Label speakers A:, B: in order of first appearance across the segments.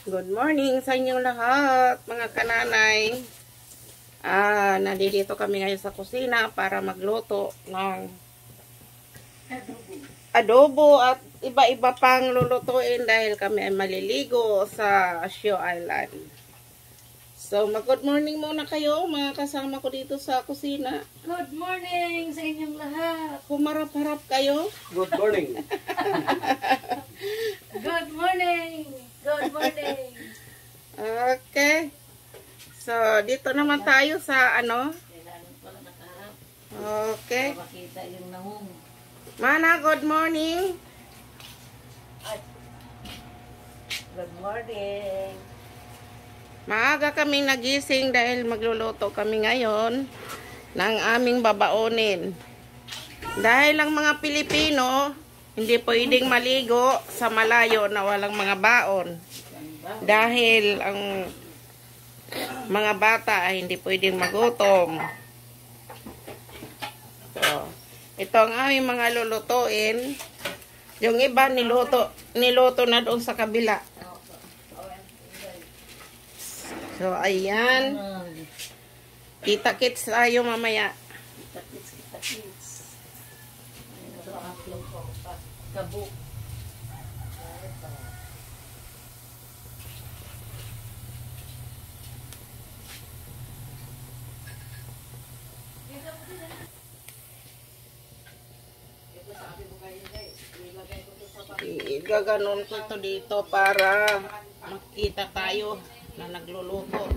A: Good morning sa inyong lahat, mga kananay. Nandito kami ngayon sa kusina para magluto ng adobo at iba-iba pang lulutuin dahil kami ay maliligo sa Siu Island. So, mag-good morning muna kayo, mga kasama ko dito sa kusina.
B: Good morning sa inyong lahat.
A: Humarap-harap kayo.
C: Good morning.
B: Good morning. Good morning.
A: Okay. So, dito naman tayo sa
B: Kailangan pala nakaharap.
A: Okay.
B: Para makita yung nahong.
A: Mana, good morning.
B: Good morning.
A: Maaga kaming nagising dahil magluluto kami ngayon ng aming babaonin. Dahil ang mga Pilipino, hindi pwedeng maligo sa malayo na walang mga baon. Dahil ang mga bata ay hindi pwedeng magutom. So, ito ang aming mga lulutuin. Yung iba niluto na doon sa kabila. So, ayan. Kita-kits tayo mamaya.
B: Kita-kits. Ito ang aking kabuk.
A: Igaganon ko ito dito para makita tayo na nagluluto.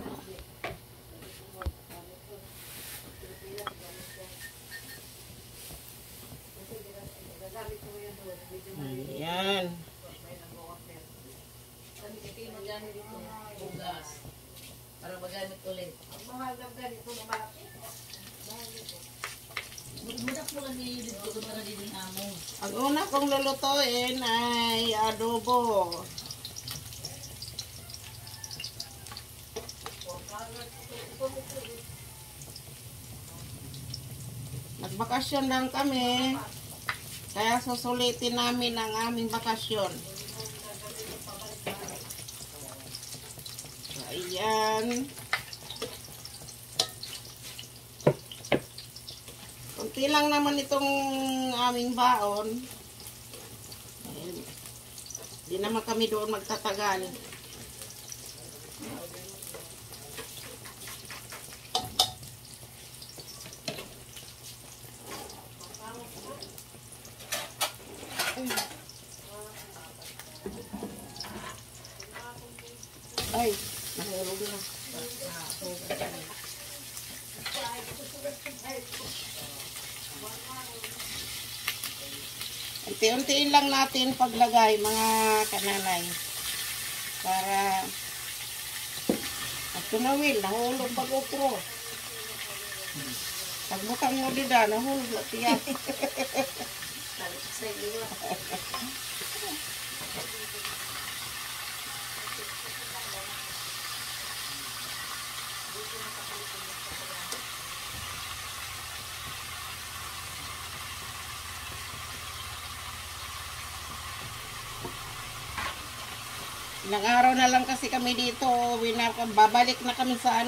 A: Ayan.
B: Para magamit ulit. Mudak mo lang nililid ko para din yung amo.
A: Ang una kong lulutuin ay adobo. Nagbakasyon lang kami, kaya susulitin namin ang aming bakasyon. So, ayan. Kunti lang naman itong aming baon. Hindi naman kami doon magtatagal. Ay, nahulog na. Unti-untiin lang natin paglagay, mga kananay. Para at tunawin, nahulog pag utro. Pagbutang mo dida, nahulog na tiyak. Ilang araw na lang kasi kami dito, babalik na kami sa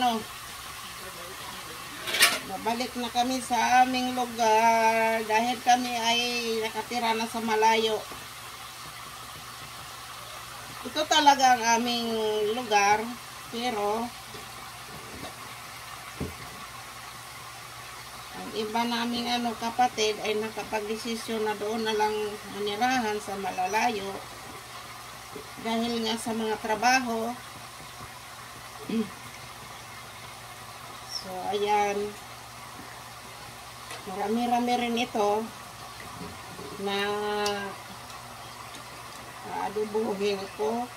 A: babalik na kami sa aming lugar dahil kami ay nakatira na sa malayo. Ito talaga ang aming lugar, pero ang iba naming kapatid ay nakapag-desisyon na doon na lang manirahan sa malalayo. Dahil nga sa mga trabaho. So, ayan. Marami-rami rin ito na adobohin ko.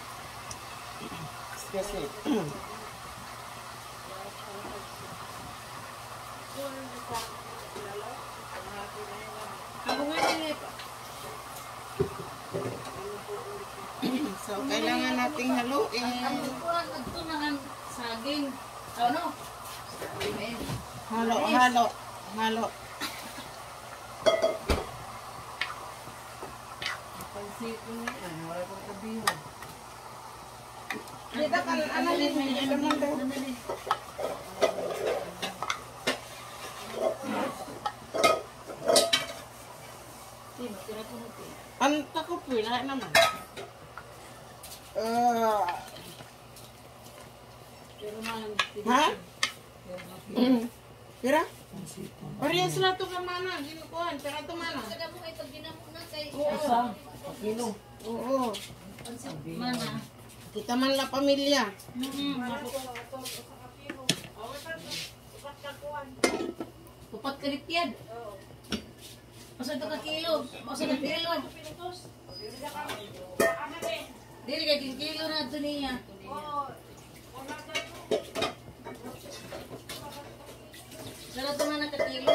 A: Excuse me. So, kailangan nating haluin.
B: Ang nagtunahan saging. Ano?
A: Halo.
C: Pansit mo yan. Wala pang kabiho.
A: Dito kan ano din naman daw. Ang takot po, lahat naman. Ha? Pira? Parehas na ito ka mana, ginukuhan, pero ito mana.
B: Kada mo ay pag ginamo na kay
A: Oo. Oo.
B: mana.
A: Kita man la pamilya.
B: Upat ka ripyad. Masa ito ka kilo? Masa ka kilo? Dili kay kilo na ito niya. Dala ito na nakakilo.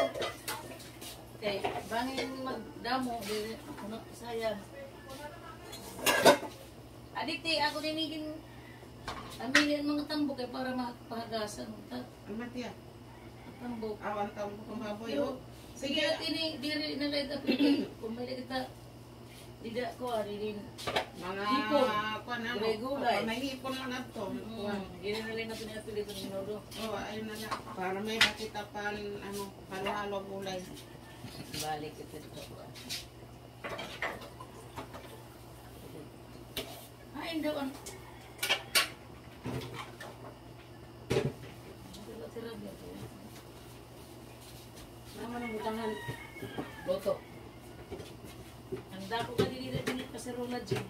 B: Okay, bangin magdamo. Dili, ano, sayang. Adikti, ako dinigin aminin mga tambok eh para makapahagasan.
A: Ang matiya.
B: Tambok.
A: Awan tao mo kung baboy.
B: Sige, ini diri na lang ito. Kung may kita, tidak ko, rin.
A: Mga
B: Hipon.
A: kuan ano.
B: Gulay-gulay.
A: May hipon lang ato. Kuan.
B: Diri na lang natin napili ito ng minudo.
A: Oh, ayun na lang. Para may makita pan ano, halo-halo gulay.
B: Balik ito dito. Ay, hindi ko.
A: Naman ang butangan.
B: Boto. Ang dako ka din kaserola dyan.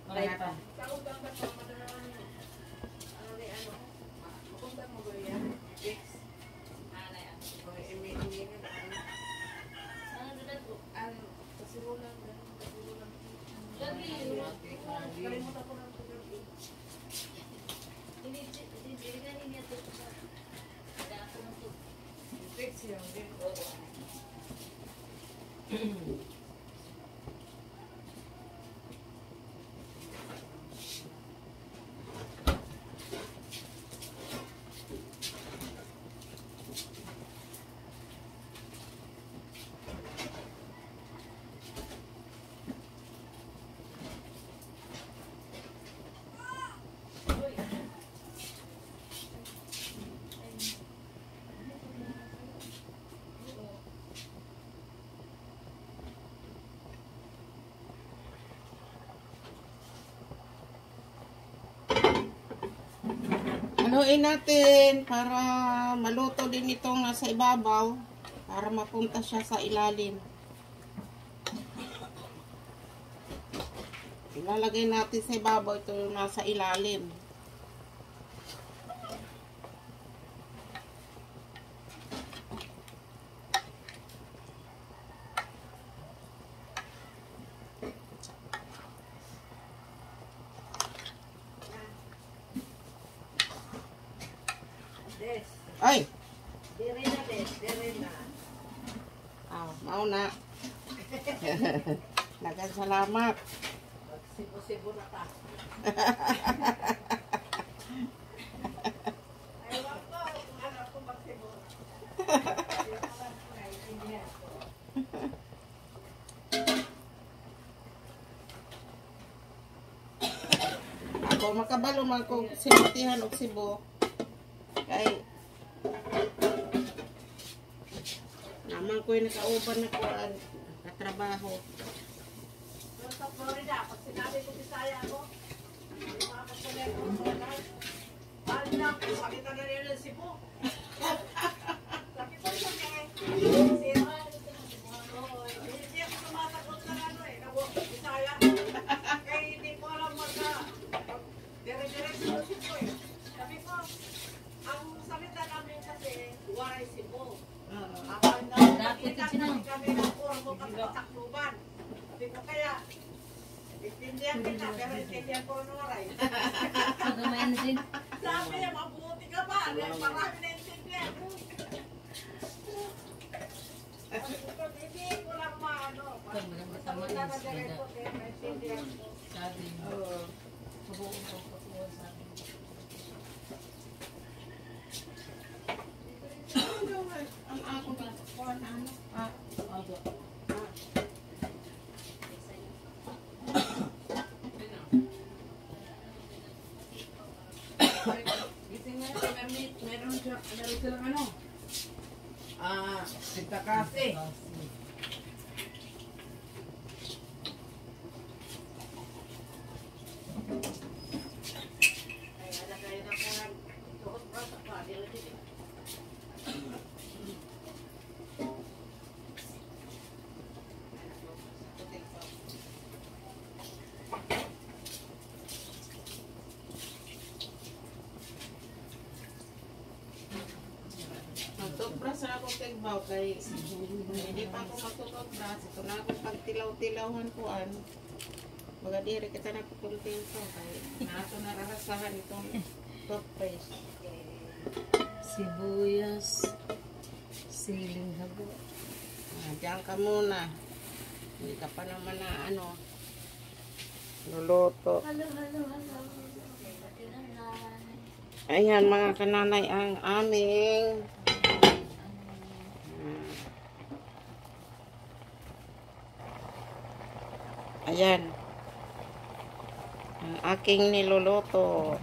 B: Maray pa.
A: Haluin natin para maluto din itong nasa ibabaw para mapunta siya sa ilalim. Ilalagay natin sa ibabaw ito yung nasa ilalim. Ay!
B: Diri na, diri na.
A: Mauna. Nagang salamat.
B: Sibo-sibo na ta. Ayaw ko, alam ko magsibo.
A: Ako makabalo man ko simutihan og sibo. Kay naman ko yung nakauban na kuan katrabaho.
B: Sa Florida, pag sinabi ko Bisaya ako, hindi makakasali ko sa lahat. Paano na ako, sakit na rin ang Cebu. Sakit na siya kaya. Hindi ako sumasagot ng ano eh, Bisaya. Kaya hindi ko alam dire-diretso sa Cebu eh. Sabi ko, ang salita namin kasi, Waray Cebu. Dapat kami ng puro mo kapag-takluban. Sabi ko kaya, intindihan kita, pero intindihan ko ng Waray. Sabi niya, mabuti ka ba? Marami na intindihan. Hindi ko lang maano. Sabi na diretso, intindihan ko.
C: Sabi mo. Mabuong ko po sabi mo.
A: Ang ako ba kuan ano?
C: Opo.
B: kasi.
A: Magtutbras na ako kay Baw kay hindi pa ako magtutbras. Ito na ako pagtilaw-tilawhan ko ano. Baga diri kita nagkukontento kay nato narasahan itong toothpaste.
C: Sibuyas. Siling habo.
A: Diyan ka muna. Hindi ka pa naman na ano luluto.
C: Hello.
A: Ayan mga kananay ang aming ayan ang aking niluluto.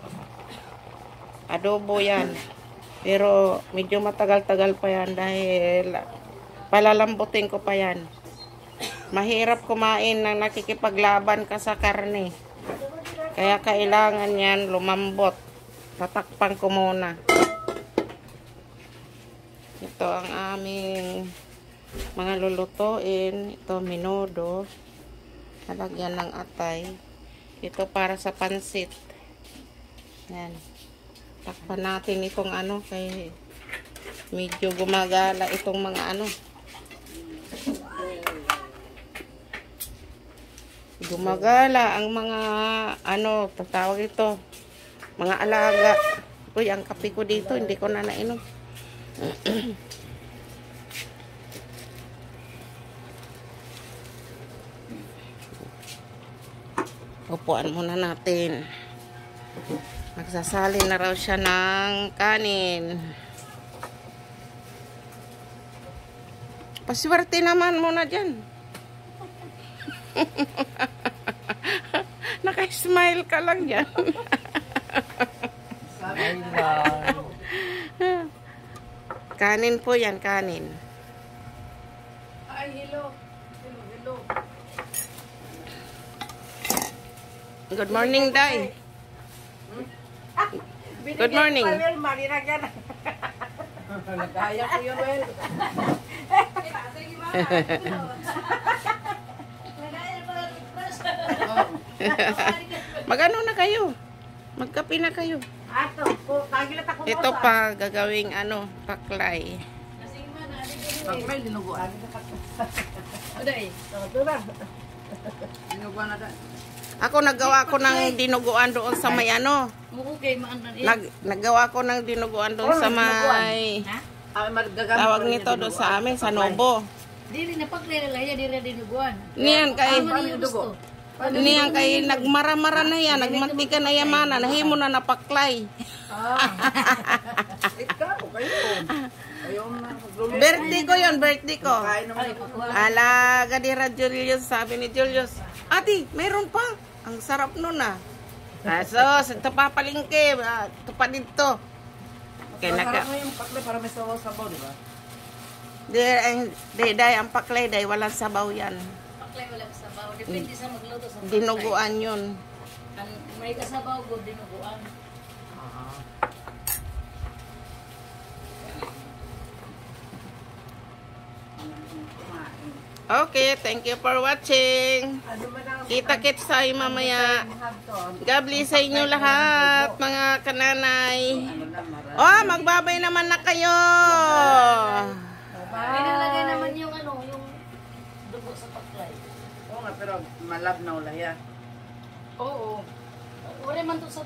A: Adobo yan. Pero medyo matagal-tagal pa yan dahil palalambutin ko pa yan. Mahirap kumain ng nakikipaglaban ka sa karne. Kaya kailangan yan lumambot. Tatakpan ko muna. Ito ang aming mga lulutuin. Ito menudo. Halagyan ng atay. Ito para sa pansit. Yan. Takpan natin itong ano kay medyo gumagala itong mga ano. Gumagala ang mga ano, tatawag ito. Mga alaga. Uy, ang kape ko dito, hindi ko na nainom. Upuan muna natin. Magsasali na raw siya ng kanin. Paswerte naman muna dyan. Naka-smile ka lang dyan. Kanin po yan, kanin.
B: Ay, hello.
A: Good morning, Day. Good morning.
B: Nagkaya ko yun, Well.
A: Mag-ano na kayo? Magkape na kayo.
B: Ato, kagilat ako mo
A: Ito pa, gagawing ano, paklay.
B: Paklay, dinuguan.
C: Oday.
B: Ito na. Dinuguan na da.
A: Ako naggawa ko ng dinuguan doon sa may ano.
C: Mukukay maanan.
A: Naggawa ko ng dinuguan doon sa may tawag nito doon sa amin, sa Nobo.
C: Dili na paklay lang yan, dili na dinuguan.
A: Niyan kay
C: Gusto.
A: niyan kay nagmara-mara na yan, nagmantika na yamana, nahimo na napaklay.
B: Ikaw, kayo. Kayo na.
A: Birthday ko yon, birthday ko.
B: Kain naman.
A: Ala, gadira Julius, sabi ni Julius. Ati, mayroon pa. Ang sarap nun ah. Asos, ito pa palingke. Ito pa dito. Okay,
B: Masarap mo yung paklay para may sabaw, di ba?
A: Day, ang paklay, day, walang sabaw yan.
C: Paklay walang sabaw. Depende sa magluto sa paklay.
A: Dinuguan yun.
C: Ang may kasabaw ko, dinuguan.
A: Okay, thank you for watching. Kita-kits tayo mamaya. God bless sa inyo lahat, mga kananay. Oh, magbabay naman na kayo.
C: Pinalagay naman yung ano, yung dugo sa paklay.
B: Oo nga, pero malab na ulaya.
C: Oo. Wala man to sa